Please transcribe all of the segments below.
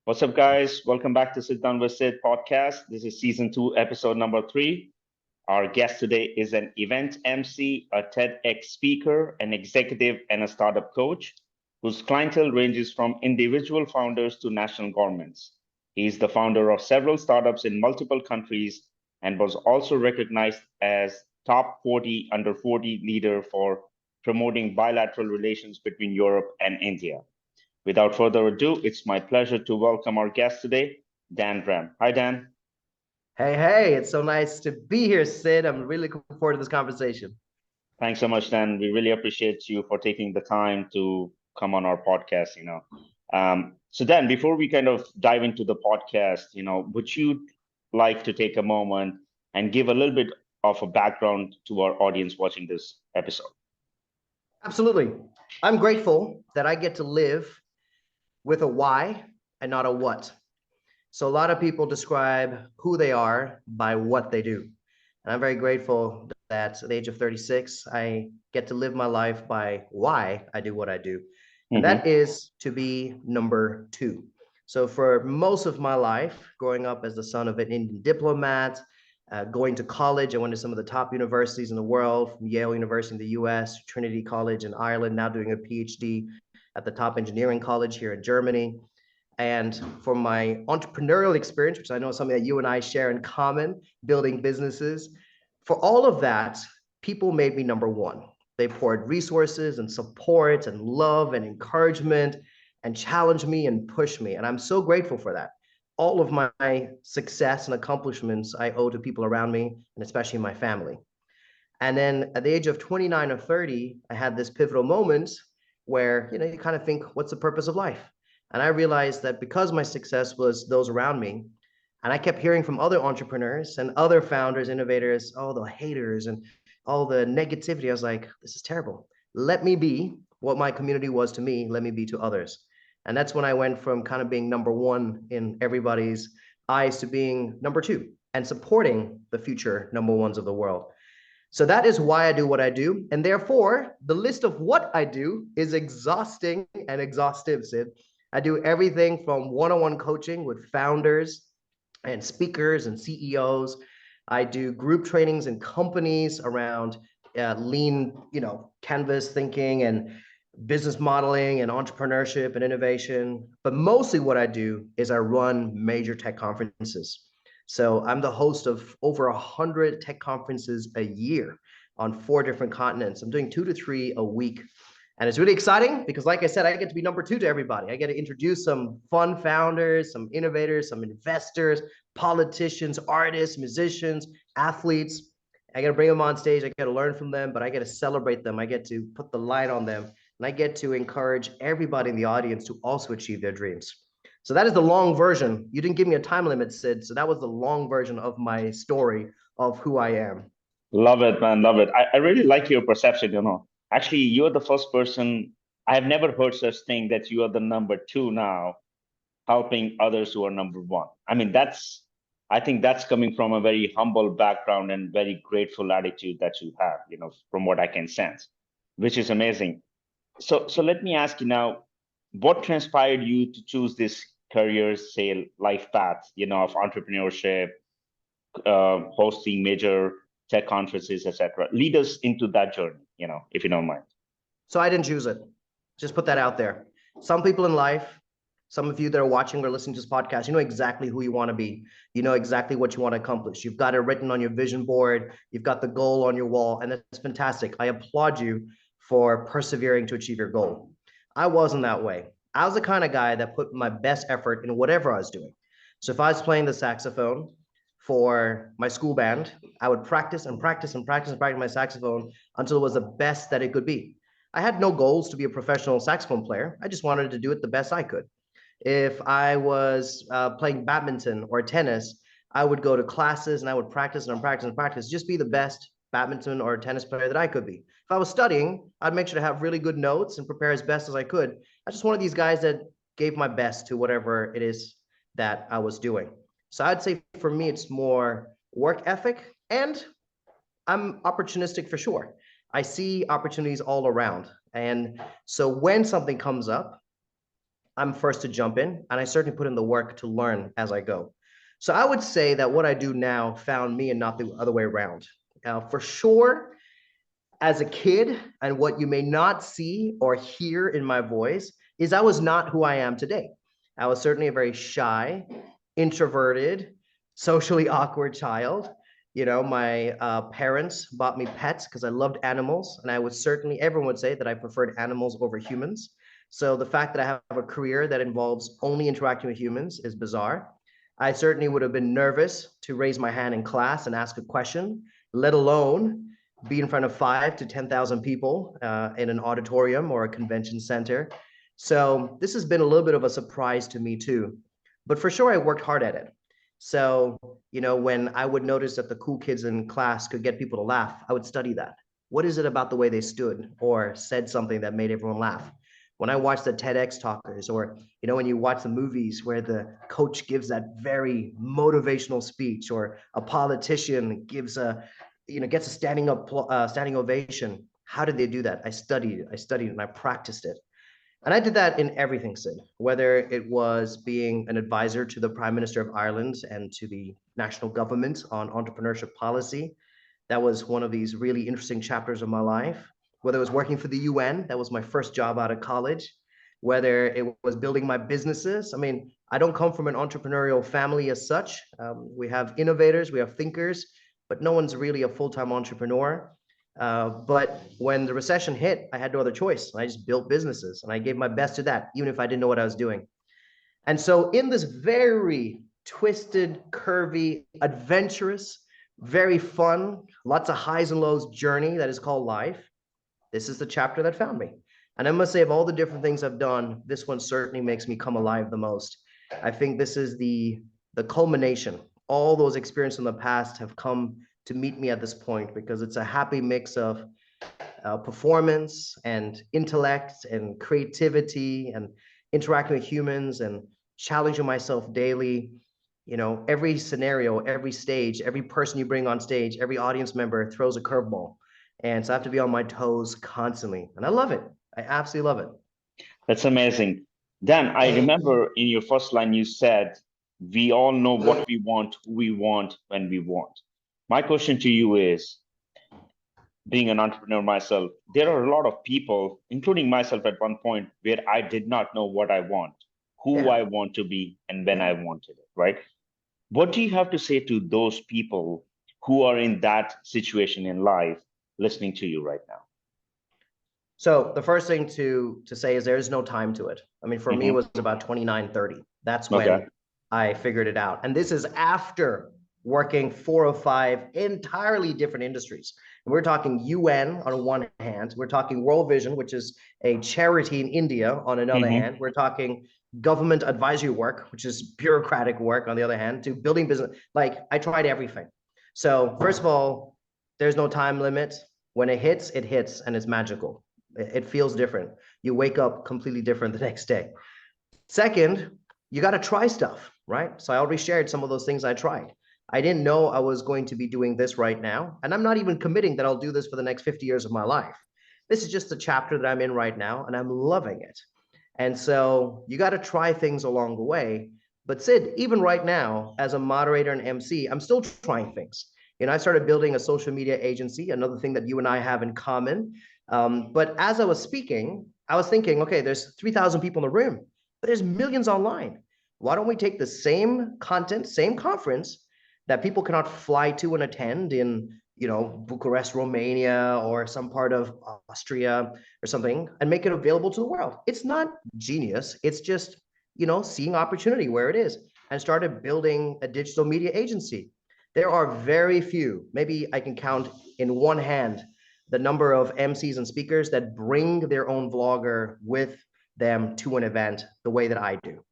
What's up, guys? Welcome back to Sit Down with Sid Podcast. This is season two, episode number 3. Our guest today is an event MC, a TEDx speaker, an executive, and a startup coach whose clientele ranges from individual founders to national governments. He is the founder of several startups in multiple countries and was also recognized as top 40 under 40 leader for promoting bilateral relations between Europe and India. Without further ado, it's my pleasure to welcome our guest today, Dan Graham. Hi, Dan. Hey, it's so nice to be here, Sid. I'm really looking forward to this conversation. Thanks so much, Dan. We really appreciate you for taking the time to come on our podcast. So, Dan, before we kind of dive into the podcast, would you like to take a moment and give a little bit of a background to our audience watching this episode? Absolutely. I'm grateful that I get to live with a why and not a what. So a lot of people describe who they are by what they do. And I'm very grateful that at the age of 36, I get to live my life by why I do what I do. And Mm-hmm. that is to be number 2. So for most of my life, growing up as the son of an Indian diplomat, going to college, I went to some of the top universities in the world, from Yale University in the US, Trinity College in Ireland, now doing a PhD at the top engineering college here in Germany. And for my entrepreneurial experience, which I know is something that you and I share in common, building businesses, for all of that, people made me number 1. They poured resources and support and love and encouragement and challenged me and pushed me. And I'm so grateful for that. All of my success and accomplishments I owe to people around me, and especially my family. And then at the age of 29 or 30, I had this pivotal moment where, you kind of think, what's the purpose of life? And I realized that because my success was those around me, and I kept hearing from other entrepreneurs and other founders, innovators, all the haters and all the negativity, I was like, this is terrible. Let me be what my community was to me, let me be to others. And that's when I went from kind of being number 1 in everybody's eyes to being number 2 and supporting the future number 1s of the world. So that is why I do what I do. And therefore, the list of what I do is exhausting and exhaustive, Sid. I do everything from one-on-one coaching with founders and speakers and CEOs. I do group trainings in companies around lean, canvas thinking and business modeling and entrepreneurship and innovation. But mostly what I do is I run major tech conferences. So I'm the host of over 100 tech conferences a year on 4 different continents. I'm doing 2 to 3 a week. And it's really exciting because, like I said, I get to be number 2 to everybody. I get to introduce some fun founders, some innovators, some investors, politicians, artists, musicians, athletes. I get to bring them on stage. I get to learn from them, but I get to celebrate them. I get to put the light on them. And I get to encourage everybody in the audience to also achieve their dreams. So that is the long version. You didn't give me a time limit, Sid. So that was the long version of my story of who I am. Love it, man. Love it. I really like your perception. Actually, you're the first person. I've never heard such thing that you are the number 2 now, helping others who are number 1. I think that's coming from a very humble background and very grateful attitude that you have, from what I can sense, which is amazing. So let me ask you now, what transpired you to choose this career, say, life path, of entrepreneurship, hosting major tech conferences, etc. Lead us into that journey, if you don't mind. So I didn't choose it. Just put that out there. Some people in life, some of you that are watching or listening to this podcast, you know exactly who you want to be. You know exactly what you want to accomplish. You've got it written on your vision board. You've got the goal on your wall, and that's fantastic. I applaud you for persevering to achieve your goal. I wasn't that way. I was the kind of guy that put my best effort in whatever I was doing. So if I was playing the saxophone for my school band, I would practice and practice and practice and practice my saxophone until it was the best that it could be. I had no goals to be a professional saxophone player. I just wanted to do it the best I could. If I was playing badminton or tennis, I would go to classes and I would practice and practice and practice, just be the best badminton or tennis player that I could be. If I was studying, I'd make sure to have really good notes and prepare as best as I could. I just one of these guys that gave my best to whatever it is that I was doing. So I'd say for me, it's more work ethic, and I'm opportunistic for sure. I see opportunities all around. And so when something comes up, I'm first to jump in, and I certainly put in the work to learn as I go. So I would say that what I do now found me and not the other way around. Now, for sure, as a kid, and what you may not see or hear in my voice is I was not who I am today. I was certainly a very shy, introverted, socially awkward child. You know, my parents bought me pets because I loved animals, and I would certainly, everyone would say that I preferred animals over humans. So the fact that I have a career that involves only interacting with humans is bizarre. I certainly would have been nervous to raise my hand in class and ask a question, let alone be in front of 5 to 10,000 people in an auditorium or a convention center. So this has been a little bit of a surprise to me too. But for sure, I worked hard at it. So, you know, when I would notice that the cool kids in class could get people to laugh, I would study that. What is it about the way they stood or said something that made everyone laugh? When I watch the TEDx talkers, or, you know, when you watch the movies where the coach gives that very motivational speech, or a politician gives a, you know, gets a standing ovation. How did they do that? I studied, and I practiced it. And I did that in everything, Sid, whether it was being an advisor to the Prime Minister of Ireland and to the national government on entrepreneurship policy. That was one of these really interesting chapters of my life. Whether it was working for the UN, that was my first job out of college. Whether it was building my businesses. I mean, I don't come from an entrepreneurial family as such. We have innovators, we have thinkers, but no one's really a full-time entrepreneur. But when the recession hit, I had no other choice. I just built businesses, and I gave my best to that, even if I didn't know what I was doing. And so in this very twisted, curvy, adventurous, very fun, lots of highs and lows journey that is called life, this is the chapter that found me. And I must say, of all the different things I've done, this one certainly makes me come alive the most. I think this is the culmination. All those experiences in the past have come to meet me at this point, because it's a happy mix of performance and intellect and creativity and interacting with humans and challenging myself daily. You know, every scenario, every stage, every person you bring on stage, every audience member throws a curveball. And so I have to be on my toes constantly. And I love it. I absolutely love it. That's amazing. Dan, I remember in your first line, you said, we all know what we want, who we want, when we want. My question to you is, being an entrepreneur myself, there are a lot of people, including myself at one point, where I did not know what I want, who Yeah. I want to be, and when I wanted it, right? What do you have to say to those people who are in that situation in life listening to you right now? So the first thing to say is there is no time to it. I mean, for me, it Hmm. was about 29, 30. That's Okay. when I figured it out. And this is after working 4 or 5 entirely different industries. And we're talking UN on one hand, we're talking World Vision, which is a charity in India on another Hmm. hand, we're talking government advisory work, which is bureaucratic work on the other hand, to building business. Like, I tried everything. So first of all, there's no time limit. When it hits, and it's magical. It feels different. You wake up completely different the next day. Second, you got to try stuff, right? So I already shared some of those things I tried. I didn't know I was going to be doing this right now. And I'm not even committing that I'll do this for the next 50 years of my life. This is just the chapter that I'm in right now, and I'm loving it. And so you got to try things along the way. But Sid, even right now, as a moderator and MC, I'm still trying things. You know, I started building a social media agency, another thing that you and I have in common. But as I was speaking, I was thinking, okay, there's 3,000 people in the room, but there's millions online. Why don't we take the same content, same conference that people cannot fly to and attend in, you know, Bucharest, Romania, or some part of Austria or something, and make it available to the world? It's not genius. It's just, you know, seeing opportunity where it is, and started building a digital media agency. There are very few, maybe I can count in one hand, the number of MCs and speakers that bring their own vlogger with them to an event the way that I do.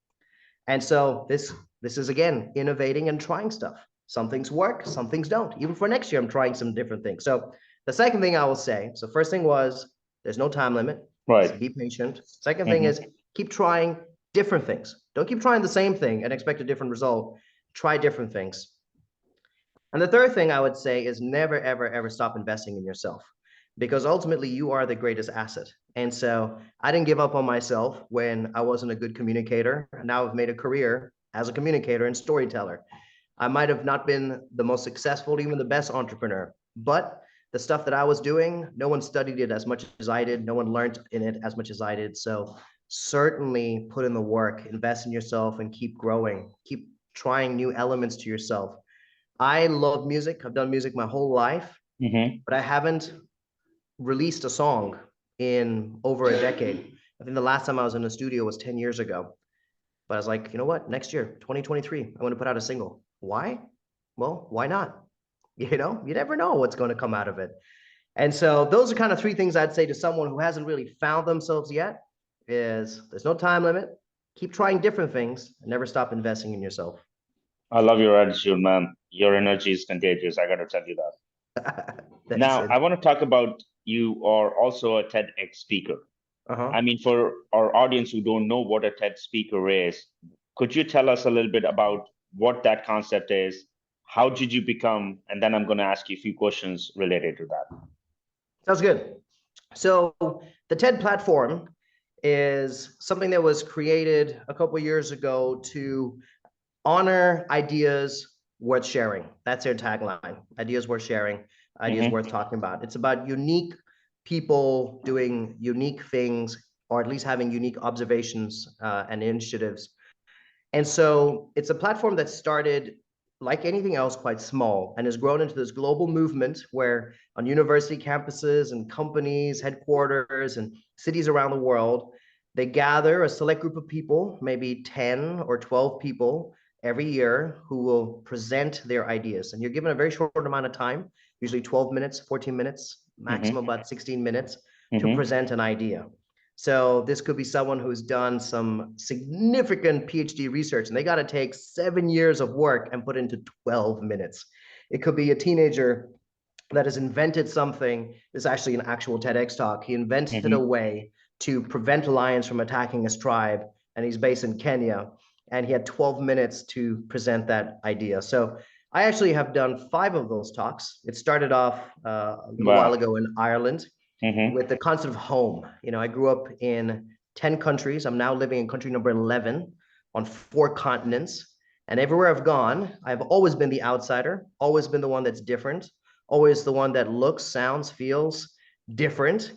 And so this is, again, innovating and trying stuff. Some things work, some things don't. Even for next year, I'm trying some different things. So the second thing I will say, so first thing was, there's no time limit. So Right. be patient. Second thing Hmm. is, keep trying different things. Don't keep trying the same thing and expect a different result. Try different things. And the third thing I would say is never, ever, ever stop investing in yourself. because ultimately you are the greatest asset. And so I didn't give up on myself when I wasn't a good communicator. Now I've made a career as a communicator and storyteller. I might have not been the most successful, even the best entrepreneur, but the stuff that I was doing, no one studied it as much as I did. No one learned in it as much as I did. So certainly put in the work, invest in yourself, and keep growing, keep trying new elements to yourself. I love music. I've done music my whole life, Mm-hmm. but I haven't released a song in over a decade. I think the last time I was in the studio was 10 years ago. But I was like, you know what? Next year, 2023, I want to put out a single. Why? Well, why not? You never know what's going to come out of it. And so those are kind of three things I'd say to someone who hasn't really found themselves yet is there's no time limit. Keep trying different things and never stop investing in yourself. I love your attitude, man. Your energy is contagious. I got to tell you that. Thanks, Now, I Sid. want to talk about you are also a TEDx speaker. I Uh-huh. mean, for our audience who don't know what a TED speaker is, could you tell us a little bit about what that concept is? How did you become? And then I'm going to ask you a few questions related to that. Sounds good. So the TED platform is something that was created a couple of years ago to honor ideas worth sharing. That's their tagline. Ideas worth sharing, ideas Mm-hmm. worth talking about. It's about unique people doing unique things, or at least having unique observations and initiatives. And so it's a platform that started like anything else quite small and has grown into this global movement where on university campuses and companies, headquarters, and cities around the world, they gather a select group of people, maybe 10 or 12 people every year, who will present their ideas. And you're given a very short amount of time, usually 12 minutes, 14 minutes, maximum Mm-hmm. about 16 minutes, to Mm-hmm. present an idea. So this could be someone who's done some significant PhD research, and they got to take 7 years of work and put into 12 minutes. It could be a teenager that has invented something. This is actually an actual TEDx talk. He invented a Mm-hmm. way to prevent lions from attacking his tribe, and he's based in Kenya. And he had 12 minutes to present that idea. So I actually have done 5 of those talks. It started off a little while Wow. ago in Ireland Mm-hmm. with the concept of home. I grew up in 10 countries. I'm now living in country number 11 on 4 continents. And everywhere I've gone, I've always been the outsider, always been the one that's different, always the one that looks, sounds, feels different.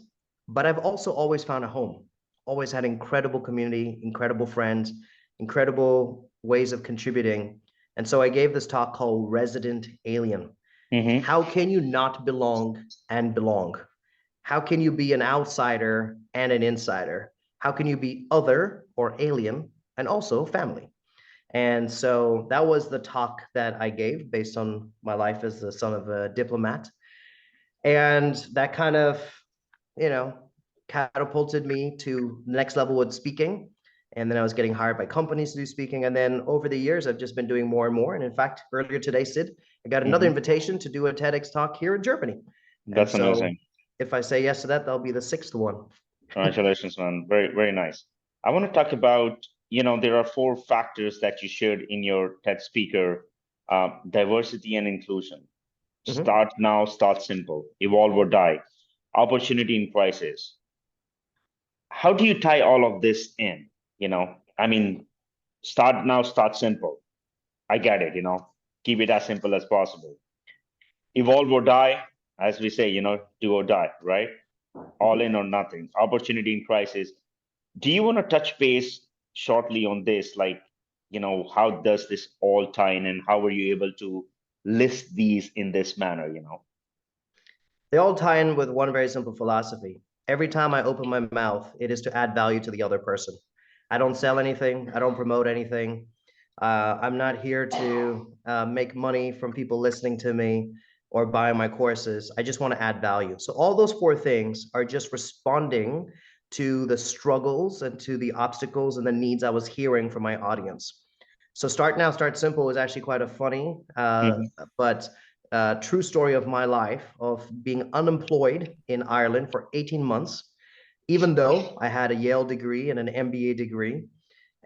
But I've also always found a home, always had incredible community, incredible friends, incredible ways of contributing. And so I gave this talk called Resident Alien. Mm-hmm. How can you not belong and belong? How can you be an outsider and an insider? How can you be other or alien and also family? And so that was the talk that I gave based on my life as the son of a diplomat. And that kind of, you know, catapulted me to the next level with speaking. And then I was getting hired by companies to do speaking. And then over the years, I've just been doing more and more. And in fact, earlier today, Sid, I got another Mm-hmm. invitation to do a TEDx talk here in Germany. And That's so amazing. if I say yes to that, that'll be the 6th one. Congratulations, man. Very, very nice. I want to talk about, there are 4 factors that you shared in your TED speaker, diversity and inclusion. Mhm. Start now, start simple, evolve or die, opportunity in crisis. How do you tie all of this in? I mean, start now, start simple. I get it, keep it as simple as possible. Evolve or die, as we say, do or die, right? All in Mhm. or nothing, opportunity in crisis. Do you want to touch base shortly on this? Like, how does this all tie in and how were you able to list these in this manner? They all tie in with one very simple philosophy. Every time I open my mouth, it is to add value to the other person. I don't sell anything. I don't promote anything. I'm not here to make money from people listening to me or buying my courses. I just want to add value. So all those 4 things are just responding to the struggles and to the obstacles and the needs I was hearing from my audience. So start now, start simple is actually quite a funny, Hmm. but true story of my life of being unemployed in Ireland for 18 months, even though I had a Yale degree and an MBA degree.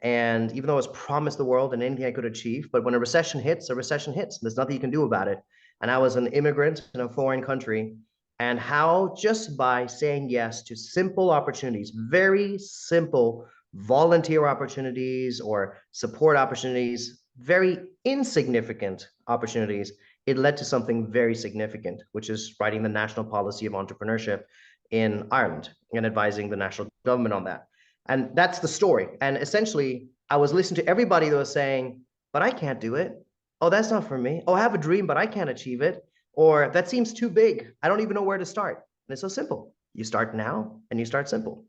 And even though I was promised the world and anything I could achieve, but when a recession hits, a recession hits. There's nothing you can do about it. And I was an immigrant in a foreign country. and how just by saying yes to simple opportunities, very simple volunteer opportunities or support opportunities, very insignificant opportunities, it led to something very significant, which is writing the national policy of entrepreneurship in Ireland and advising the national government on that. And that's the story. And essentially, I was listening to everybody that was saying, but I can't do it. Oh, that's not for me. Oh, I have a dream, but I can't achieve it. Or that seems too big. I don't even know where to start. And it's so simple. You start now and you start simple.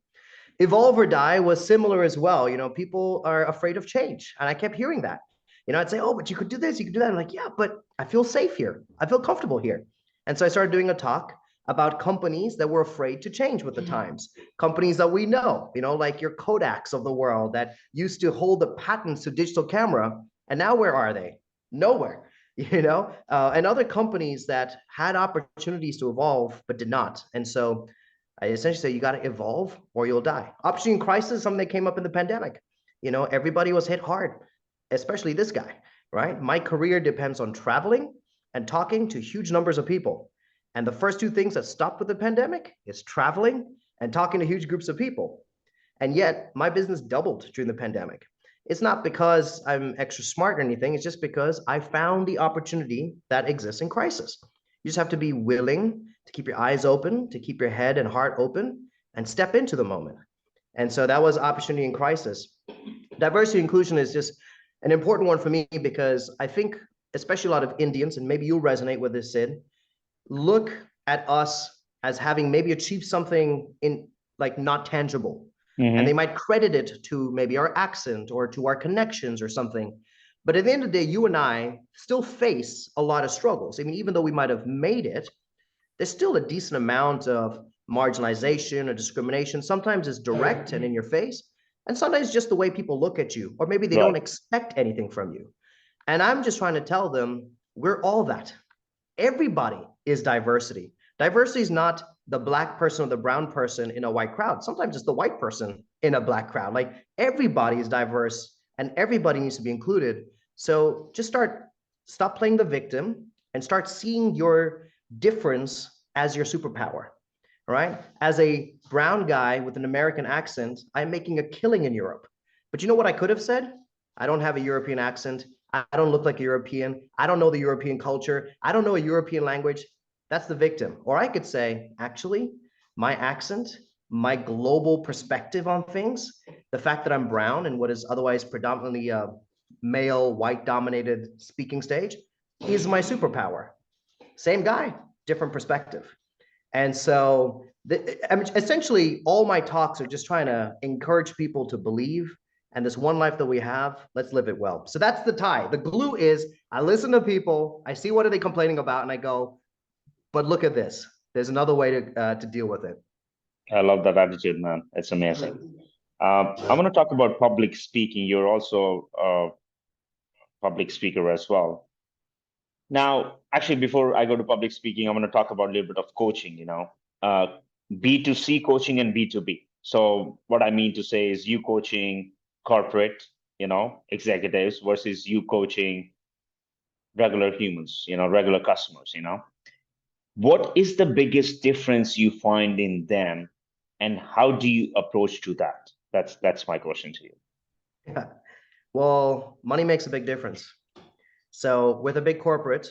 Evolve or die was similar as well. You know, people are afraid of change. And I kept hearing that. You know, I'd say, oh, but you could do this, you could do that. I'm like, yeah, but I feel safe here. I feel comfortable here. And so I started doing a talk about companies that were afraid to change with the times. Companies that we know, you know, like your Kodaks of the world that used to hold the patents to digital camera. And now where are they? Nowhere. You know, and other companies that had opportunities to evolve but did not. And so I essentially say you got to evolve or you'll die. Opportunity in crisis, something that came up in the pandemic. You know, everybody was hit hard, especially this guy, right? My career depends on traveling and talking to huge numbers of people. And the first two things that stopped with the pandemic is traveling and talking to huge groups of people. And yet my business doubled during the pandemic. It's not because I'm extra smart or anything. It's just because I found the opportunity that exists in crisis. You just have to be willing to keep your eyes open, to keep your head and heart open, and step into the moment. And so that was opportunity in crisis. Diversity and inclusion is just an important one for me because I think, especially a lot of Indians, and maybe you'll resonate with this, Sid, look at us as having maybe achieved something in like not tangible. And they might credit it to maybe our accent or to our connections or something. But at the end of the day, you and I still face a lot of struggles. I mean, even though we might have made it, there's still a decent amount of marginalization or discrimination. Sometimes it's direct and in your face, and sometimes just the way people look at you, or maybe they don't expect anything from you. And I'm just trying to tell them, we're all that. Everybody is diversity. Diversity is not the black person or the brown person in a white crowd. Sometimes it's the white person in a black crowd. Like everybody is diverse and everybody needs to be included. So just stop playing the victim and start seeing your difference as your superpower, right? As a brown guy with an American accent, I'm making a killing in Europe. But you know what I could have said? I don't have a European accent. I don't look like a European. I don't know the European culture. I don't know a European language. That's the victim. Or I could say, actually, my accent, my global perspective on things, the fact that I'm brown in what is otherwise predominantly a male, white-dominated speaking stage is my superpower. Same guy, different perspective. And so I mean, essentially, all my talks are just trying to encourage people to believe. And this one life that we have, let's live it well. So that's the tie. The glue is I listen to people, I see what are they complaining about, and I go, but look at this. There's another way to deal with it. I love that attitude, man. It's amazing. I want to talk about public speaking. You're also a public speaker as well. Now, actually, before I go to public speaking, I want to talk about a little bit of coaching, B2C coaching and B2B. So what I mean to say is you coaching corporate, executives versus you coaching regular humans, regular customers, What is the biggest difference you find in them and how do you approach to that? That's my question to you. Yeah. Well, money makes a big difference. So with a big corporate,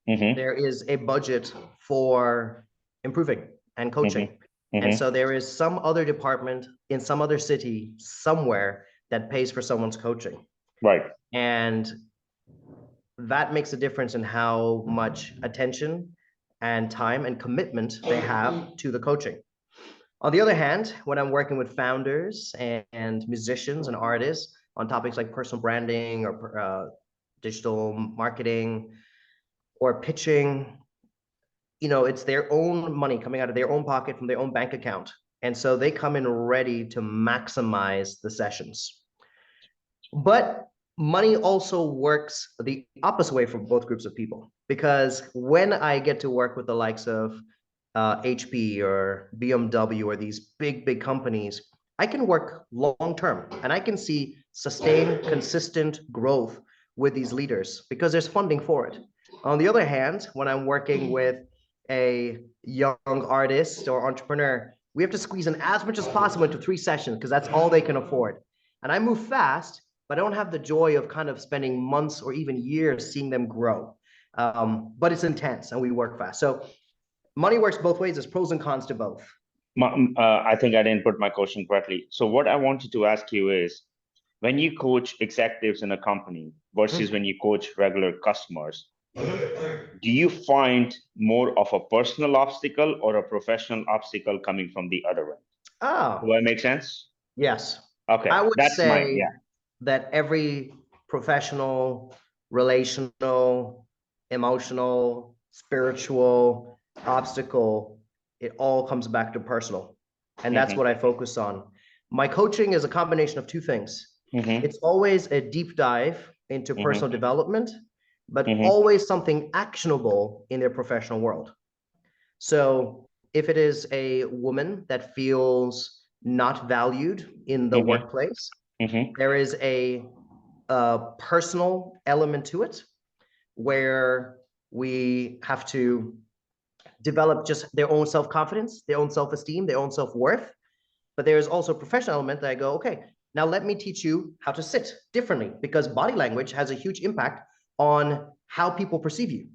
there is a budget for improving and coaching. And so there is some other department in some other city somewhere that pays for someone's coaching. Right. And that makes a difference in how much attention and time and commitment they have to the coaching. On the other hand, when I'm working with founders and musicians and artists on topics like personal branding or digital marketing or pitching, it's their own money coming out of their own pocket from their own bank account. And so they come in ready to maximize the sessions. But money also works the opposite way for both groups of people, because when I get to work with the likes of HP or BMW or these big companies, I can work long term and I can see sustained, consistent growth with these leaders because there's funding for it. On the other hand, when I'm working with a young artist or entrepreneur, we have to squeeze in as much as possible into 3 sessions because that's all they can afford. And I move fast, but I don't have the joy of kind of spending months or even years seeing them grow. But it's intense and we work fast. So money works both ways. There's pros and cons to both. I think I didn't put my question correctly. So what I wanted to ask you is, when you coach executives in a company versus when you coach regular customers, do you find more of a personal obstacle or a professional obstacle coming from the other end? Do Oh, I make sense? yes. Okay, I would that's my, say yeah. that every professional, relational, emotional, spiritual obstacle, it all comes back to personal. And that's Mm-hmm, what I focus on. My coaching is a combination of two things. mm-hmm, It's always a deep dive into mm-hmm, personal development, but mm-hmm, always something actionable in their professional world. So if it is a woman that feels not valued in the mm-hmm, workplace, mm-hmm, there is a personal element to it where we have to develop just their own self-confidence, their own self-esteem, their own self-worth. But there is also a professional element that I go, okay, now let me teach you how to sit differently because body language has a huge impact on how people perceive you.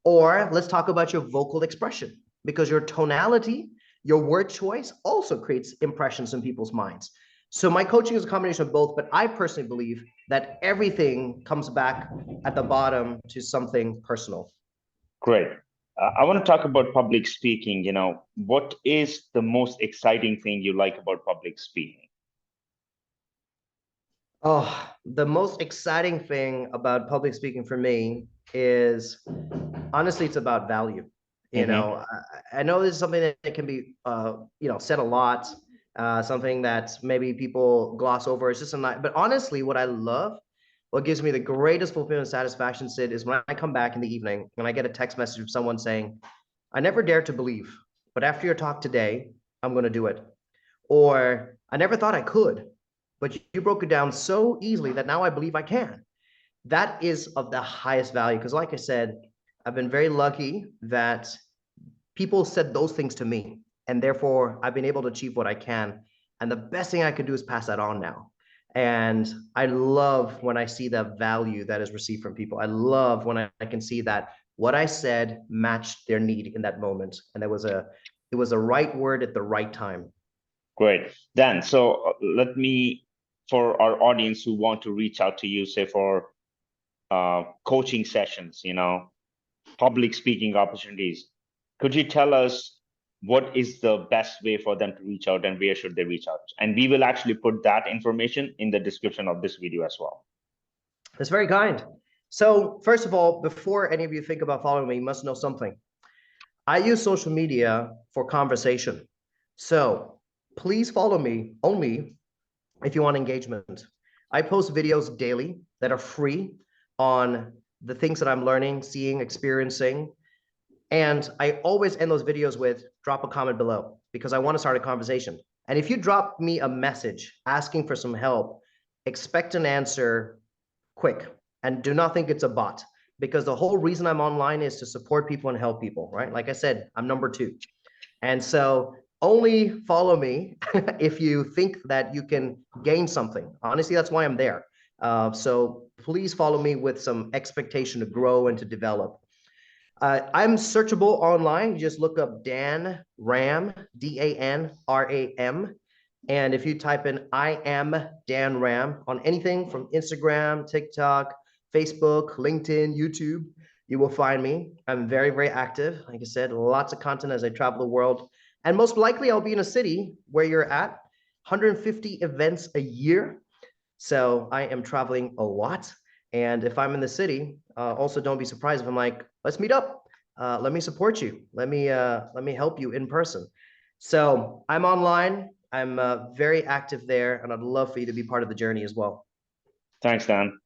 Or let's talk about your vocal expression because your tonality, your word choice also creates impressions in people's minds. So my coaching is a combination of both, but I personally believe that everything comes back at the bottom to something personal. great. I want to talk about public speaking. What is the most exciting thing you like about public speaking? Oh, the most exciting thing about public speaking for me is honestly, it's about value. Mm-hmm, I know this is something that can be, said a lot, something that maybe people gloss over. It's just a night, but honestly, what gives me the greatest fulfillment and satisfaction, Sid, is when I come back in the evening and I get a text message from someone saying, I never dared to believe, but after your talk today, I'm going to do it. Or I never thought I could, but you broke it down so easily that now I believe I can. That is of the highest value because, like I said, I've been very lucky that people said those things to me, and therefore I've been able to achieve what I can. And the best thing I can do is pass that on now. And I love when I see the value that is received from people. I love when I can see that what I said matched their need in that moment, and it was a right word at the right time. great. Dan, so let me, for our audience who want to reach out to you, say for coaching sessions, public speaking opportunities, could you tell us what is the best way for them to reach out and where should they reach out? And we will actually put that information in the description of this video as well. That's very kind. So, first of all, before any of you think about following me, you must know something. I use social media for conversation. So, please follow me only if you want engagement. I post videos daily that are free on the things that I'm learning, seeing, experiencing. And I always end those videos with drop a comment below because I want to start a conversation. And if you drop me a message asking for some help, expect an answer quick and do not think it's a bot because the whole reason I'm online is to support people and help people, right? Like I said, I'm number two. And so only follow me if you think that you can gain something. Honestly, that's why I'm there. So please follow me with some expectation to grow and to develop. I'm searchable online. You just look up Dan Ram, DANRAM. And if you type in I am Dan Ram on anything from Instagram, TikTok, Facebook, LinkedIn, YouTube, you will find me. I'm very, very active. Like I said, lots of content as I travel the world. And most likely I'll be in a city where you're at, 150 events a year. So I am traveling a lot. And if I'm in the city, also don't be surprised if I'm like, let's meet up. Let me support you. Let me help you in person. So I'm online. I'm very active there, and I'd love for you to be part of the journey as well. Thanks, Dan.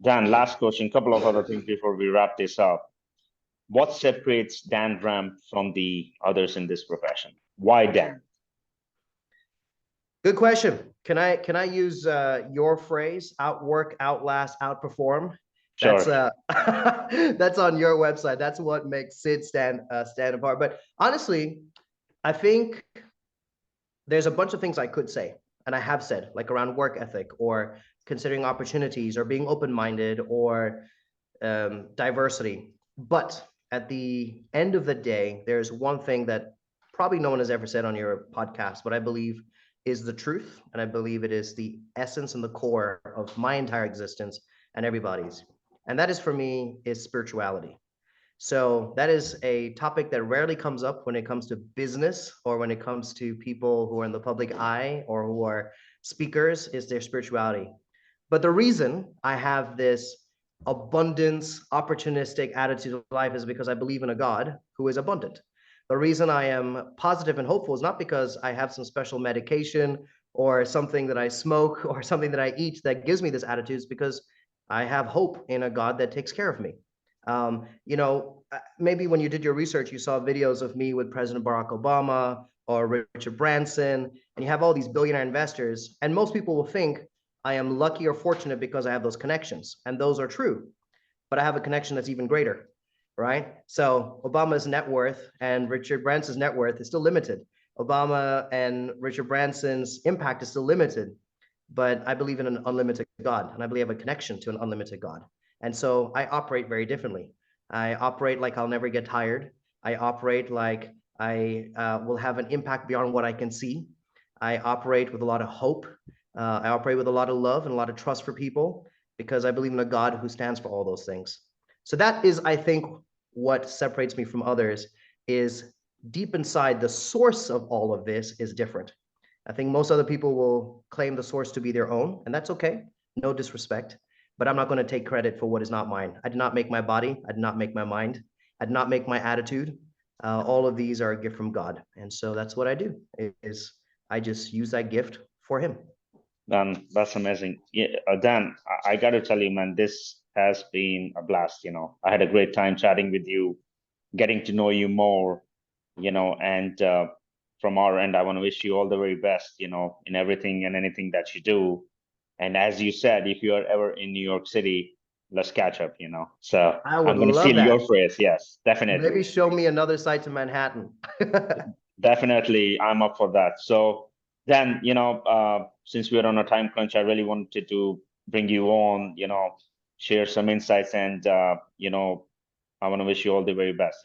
Dan, last question, couple of other things before we wrap this up. What separates Dan Ram from the others in this profession? Why Dan? Good question. Can I use your phrase? Outwork, outlast, outperform. That's Sure. that's on your website. That's what makes Sid stand apart. But honestly, I think there's a bunch of things I could say, and I have said, like around work ethic or considering opportunities or being open-minded or diversity. But at the end of the day, there's one thing that probably no one has ever said on your podcast, but I believe is the truth. And I believe it is the essence and the core of my entire existence and everybody's. And that is for me is spirituality. So that is a topic that rarely comes up when it comes to business or when it comes to people who are in the public eye or who are speakers is their spirituality. But the reason I have this abundance, opportunistic attitude of life is because I believe in a God who is abundant. The reason I am positive and hopeful is not because I have some special medication or something that I smoke or something that I eat that gives me this attitude, is because I have hope in a God that takes care of me. Maybe when you did your research, you saw videos of me with President Barack Obama or Richard Branson, and you have all these billionaire investors. And most people will think I am lucky or fortunate because I have those connections. And those are true. But I have a connection that's even greater, right? So Obama's net worth and Richard Branson's net worth is still limited. Obama and Richard Branson's impact is still limited. But I believe in an unlimited God, and I believe I have a connection to an unlimited God. And so I operate very differently. I operate like I'll never get tired. I operate like I will have an impact beyond what I can see. I operate with a lot of hope. I operate with a lot of love and a lot of trust for people because I believe in a God who stands for all those things. So that is, I think, what separates me from others is deep inside the source of all of this is different. I think most other people will claim the source to be their own, and that's okay. No disrespect. But I'm not going to take credit for what is not mine. I did not make my body. I did not make my mind. I did not make my attitude. All of these are a gift from God. And so that's what I do, is I just use that gift for him. Dan, that's amazing. Yeah, Dan, I got to tell you, man, this has been a blast. I had a great time chatting with you, getting to know you more, and from our end, I want to wish you all the very best, in everything and anything that you do. And as you said, if you are ever in New York City, let's catch up, So I would I'm going to love steal that. your phrase. Yes, definitely. Maybe show me another side to Manhattan. Definitely, I'm up for that. So then, since we're on a time crunch, I really wanted to bring you on, share some insights, and I want to wish you all the very best.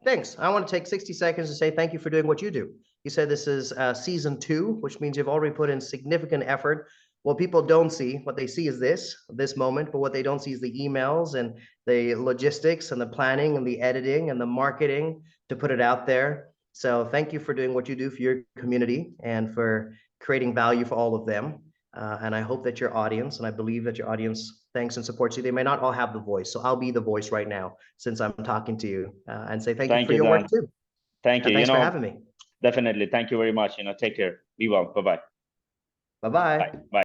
Thanks. I want to take 60 seconds to say thank you for doing what you do. You said this is season 2, which means you've already put in significant effort. What people don't see, what they see is this moment, but what they don't see is the emails and the logistics and the planning and the editing and the marketing to put it out there. So thank you for doing what you do for your community and for creating value for all of them. And I hope that your audience, and I believe that your audience thanks and supports you. They may not all have the voice, so I'll be the voice right now since I'm talking to you and say thank you for you, your Dan. work too. Thank you. And thanks for having me. Definitely. Thank you very much. Take care. Be well. Bye-bye. Bye-bye. Bye.